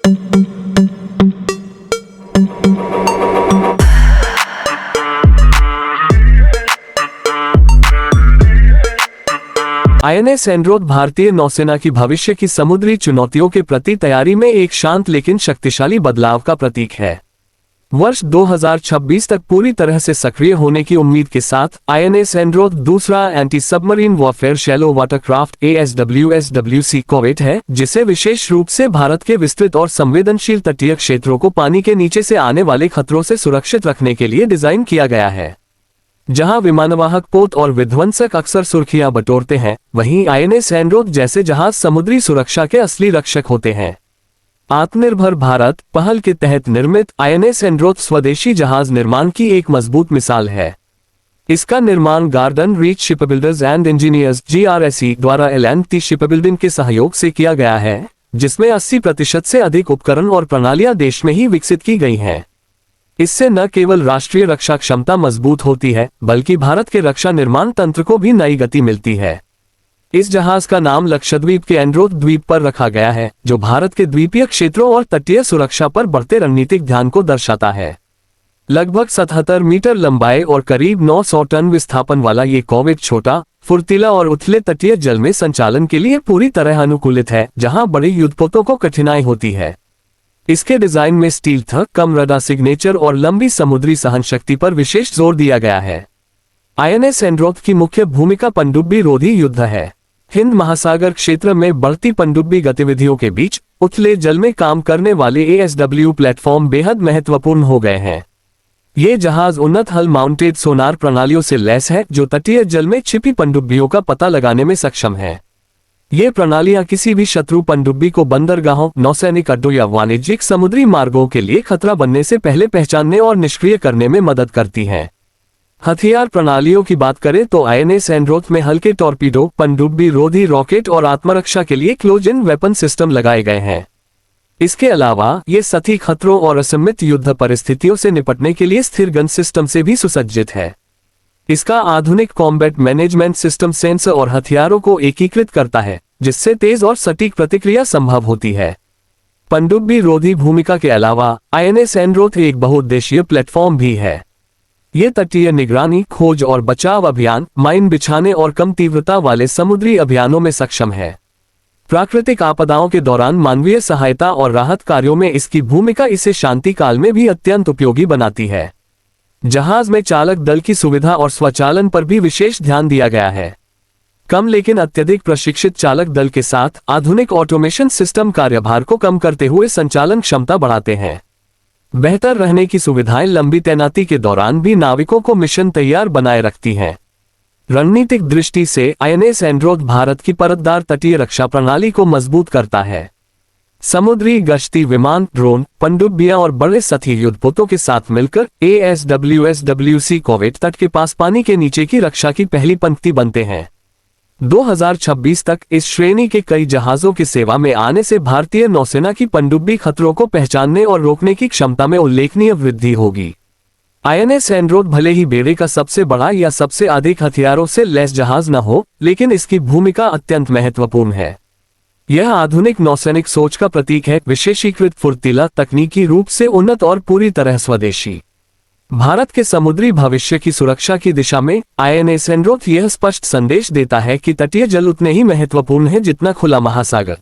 INS Androth भारतीय नौसेना की भविष्य की समुद्री चुनौतियों के प्रति तैयारी में एक शांत लेकिन शक्तिशाली बदलाव का प्रतीक है। वर्ष 2026 तक पूरी तरह से सक्रिय होने की उम्मीद के साथ आईएनएस एंड्रोथ दूसरा anti submarine warfare shallow watercraft ASWSWC corvette है, जिसे विशेष रूप से भारत के विस्तृत और संवेदनशील तटीय क्षेत्रों को पानी के नीचे से आने वाले खतरों से सुरक्षित रखने के लिए डिजाइन किया गया है। जहां विमानवाहक पोत और विध्वंसक अक्सर सुर्खियां बटोरते हैं, वहीं आईएनएस एंड्रोथ जैसे जहाज समुद्री सुरक्षा के असली रक्षक होते हैं। आत्मनिर्भर भारत पहल के तहत निर्मित आईएनएस एंड्रोथ स्वदेशी जहाज निर्माण की एक मजबूत मिसाल है। इसका निर्माण garden reach shipbuilders and engineers GRSE द्वारा L&T शिपबिल्डिंग के सहयोग से किया गया है, जिसमें 80% से अधिक उपकरण और प्रणालियां देश में ही विकसित की गई हैं। इससे न केवल राष्ट्रीय रक्षा क्षमता मजबूत होती है, बल्कि भारत के रक्षा निर्माण तंत्र को भी नई गति मिलती है। इस जहाज का नाम लक्षद्वीप के एंड्रोथ द्वीप पर रखा गया है, जो भारत के द्वीपीय क्षेत्रों और तटीय सुरक्षा पर बढ़ते रणनीतिक ध्यान को दर्शाता है। लगभग 77 मीटर लंबाई और करीब 900 टन विस्थापन वाला ये कॉर्वेट छोटा, फुर्तीला और उथले तटीय जल में संचालन के लिए पूरी तरह अनुकूलित है, जहां बड़ी युद्धपोतों को कठिनाई होती है। इसके डिजाइन में स्टील थक, कम रडार सिग्नेचर और लंबी समुद्री सहनशक्ति पर विशेष जोर दिया गया है। आईएनएस एंड्रोथ की मुख्य भूमिका पनडुब्बी रोधी युद्ध है। हिंद महासागर क्षेत्र में बढ़ती पनडुब्बी गतिविधियों के बीच उथले जल में काम करने वाले ASW प्लेटफॉर्म बेहद महत्वपूर्ण हो गए हैं। ये जहाज उन्नत हल माउंटेड सोनार प्रणालियों से लैस है, जो तटीय जल में छिपी पनडुब्बियों का पता लगाने में सक्षम है। ये प्रणालियां किसी भी शत्रु पनडुब्बी को बंदरगाहों, नौसैनिक अड्डों या वाणिज्यिक समुद्री मार्गों के लिए खतरा बनने से पहले पहचानने और निष्क्रिय करने में मदद करती हैं। हथियार प्रणालियों की बात करें तो आईएनएस एंड्रोथ में हल्के टॉर्पीडो, पनडुब्बी रोधी रॉकेट और आत्मरक्षा के लिए क्लोज इन वेपन सिस्टम लगाए गए हैं। इसके अलावा ये सतही खतरों और असीमित युद्ध परिस्थितियों से निपटने के लिए स्थिर गन सिस्टम से भी सुसज्जित है। इसका आधुनिक कॉम्बैट मैनेजमेंट सिस्टम सेंसर और हथियारों को एकीकृत करता है, जिससे तेज और सटीक प्रतिक्रिया संभव होती है। पनडुब्बी रोधी भूमिका के अलावा आईएनएस एंड्रोथ एक बहुउद्देशीय प्लेटफॉर्म भी है। ये तटीय निगरानी, खोज और बचाव अभियान, माइन बिछाने और कम तीव्रता वाले समुद्री अभियानों में सक्षम है। प्राकृतिक आपदाओं के दौरान मानवीय सहायता और राहत कार्यों में इसकी भूमिका इसे शांति काल में भी अत्यंत उपयोगी बनाती है। जहाज में चालक दल की सुविधा और स्वचालन पर भी विशेष ध्यान दिया गया है। कम लेकिन अत्यधिक प्रशिक्षित चालक दल के साथ आधुनिक ऑटोमेशन सिस्टम कार्यभार को कम करते हुए संचालन क्षमता बढ़ाते हैं। बेहतर रहने की सुविधाएं लंबी तैनाती के दौरान भी नाविकों को मिशन तैयार बनाए रखती हैं। रणनीतिक दृष्टि से आईएनएस एंड्रोथ भारत की परतदार तटीय रक्षा प्रणाली को मजबूत करता है। समुद्री गश्ती विमान, ड्रोन, पनडुब्बियां और बड़े सतही युद्धपोतों के साथ मिलकर ASWSWC कॉर्वेट तट के पास पानी के नीचे की रक्षा की पहली पंक्ति बनते हैं। 2026 तक इस श्रेणी के कई जहाजों की सेवा में आने से भारतीय नौसेना की पनडुब्बी खतरों को पहचानने और रोकने की क्षमता में उल्लेखनीय वृद्धि होगी। आईएनएस एंड्रोथ भले ही बेड़े का सबसे बड़ा या सबसे अधिक हथियारों से लैस जहाज न हो, लेकिन इसकी भूमिका अत्यंत महत्वपूर्ण है। यह आधुनिक नौसैनिक सोच का प्रतीक है, विशेषीकृत, फुर्तीला, तकनीकी रूप से उन्नत और पूरी तरह स्वदेशी। भारत के समुद्री भविष्य की सुरक्षा की दिशा में आईएनएस एंड्रोथ यह स्पष्ट संदेश देता है कि तटीय जल उतने ही महत्वपूर्ण है जितना खुला महासागर।